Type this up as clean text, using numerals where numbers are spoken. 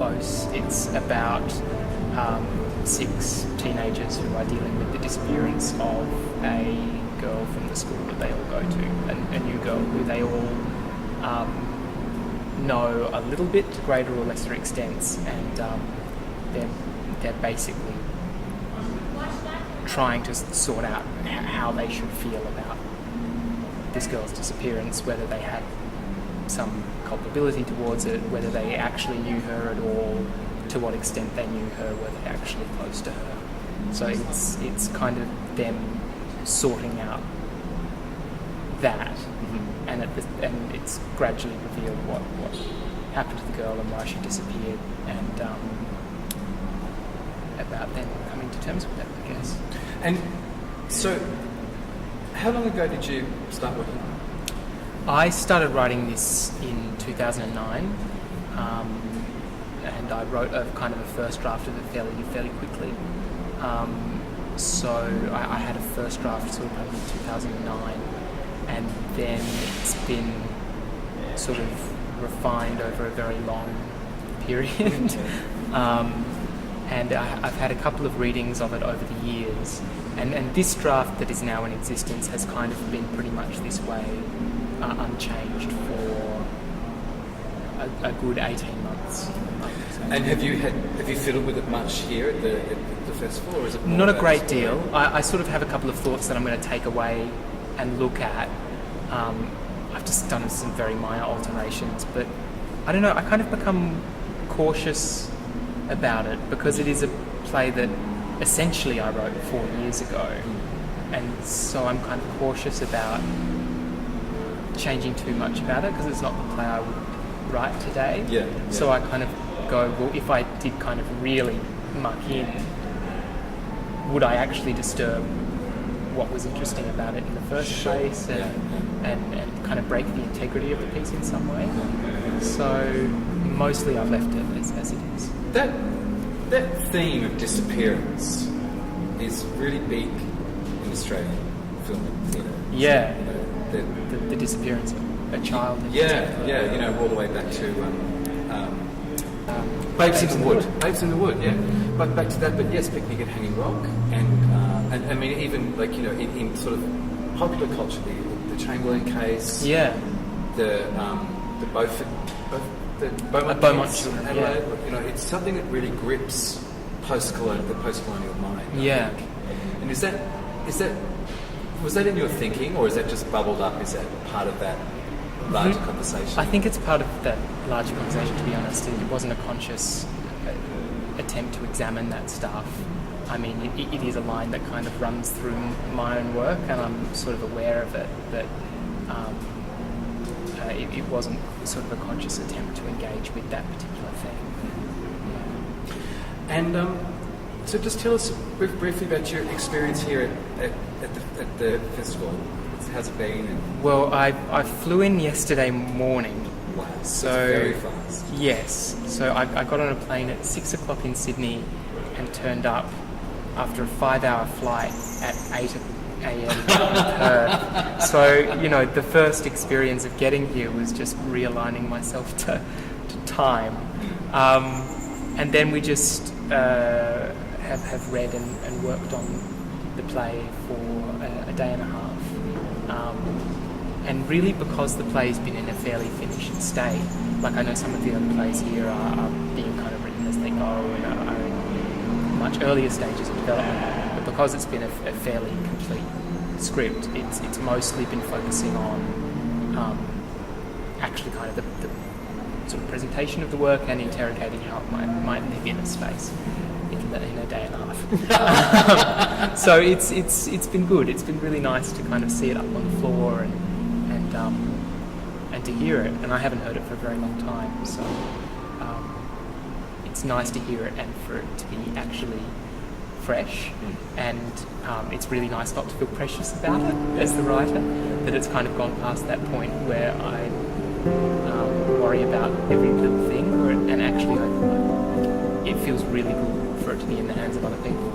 close. It's about 6 teenagers who are dealing with the disappearance of a girl from the school that they all go to, a new girl who they all know a little bit to greater or lesser extents, and they're basically trying to sort out how they should feel about this girl's disappearance, whether they had some culpability towards it, whether they actually knew her at all, to what extent they knew her, were they actually close to her. So it's kind of them sorting out that, and it's gradually revealed what happened to the girl and why she disappeared, and about them coming to terms with that, I guess. And so, how long ago did you start working on it? I started writing this in 2009, and I wrote a kind of a first draft of it fairly quickly. So I had a first draft sort of probably in 2009, and then it's been sort of refined over a very long period. And I've had a couple of readings of it over the years, and this draft that is now in existence has kind of been pretty much this way, unchanged for a good 18 months. And have you fiddled with it much here at the festival, or is it more not a great deal? I sort of have a couple of thoughts that I'm going to take away and look at. I've just done some very minor alterations, but I don't know, I kind of become cautious about it because it is a play that essentially I wrote 4 years ago, and so I'm kind of cautious about changing too much about it because it's not the play I would write today. Yeah. So I kind of go, well, if I did kind of really muck in, would I actually disturb what was interesting about it in the first place, and kind of break the integrity of the piece in some way? So mostly I've left it as it is. That theme of disappearance is really big in Australian film and theatre. Yeah, You know, the disappearance of a child. Yeah, you know, all the way back to Babes in the Wood. Babes in the Wood, yeah. But back to that, but yes, Picnic at Hanging Rock, and I mean, even like, you know, in sort of popular culture, the Chamberlain case, the Beaumont children, Adelaide, you know, it's something that really grips the post-colonial mind. Yeah. And was that in your thinking, or is that just bubbled up? Is that part of that larger conversation? I think it's part of that larger conversation, to be honest. It wasn't a conscious attempt to examine that stuff. I mean, it is a line that kind of runs through my own work, and I'm sort of aware of it, but it wasn't sort of a conscious attempt to engage with that particular thing. Yeah. And so just tell us briefly about your experience here at the festival. How's it been? Well, I flew in yesterday morning. Wow, so very fast. Yes, so I got on a plane at 6 o'clock in Sydney and turned up after a 5-hour flight at 8 a.m. in Perth. So, you know, the first experience of getting here was just realigning myself to time. And then we just have read and worked on the play for a day and a half. And really, because the play's been in a fairly finished state, like I know some of the other plays here are being kind of written as they go and are in much earlier stages of development, but because it's been a fairly complete script, it's mostly been focusing on actually kind of the sort of presentation of the work and interrogating how it might live in a space in a day and a half. So it's been good. It's been really nice to kind of see it up on the floor and to hear it. And I haven't heard it for a very long time, so it's nice to hear it and for it to be actually fresh. And it's really nice not to feel precious about it as the writer, that it's kind of gone past that point where I worry about every little thing, and actually it feels really good for it to be in the hands of other people.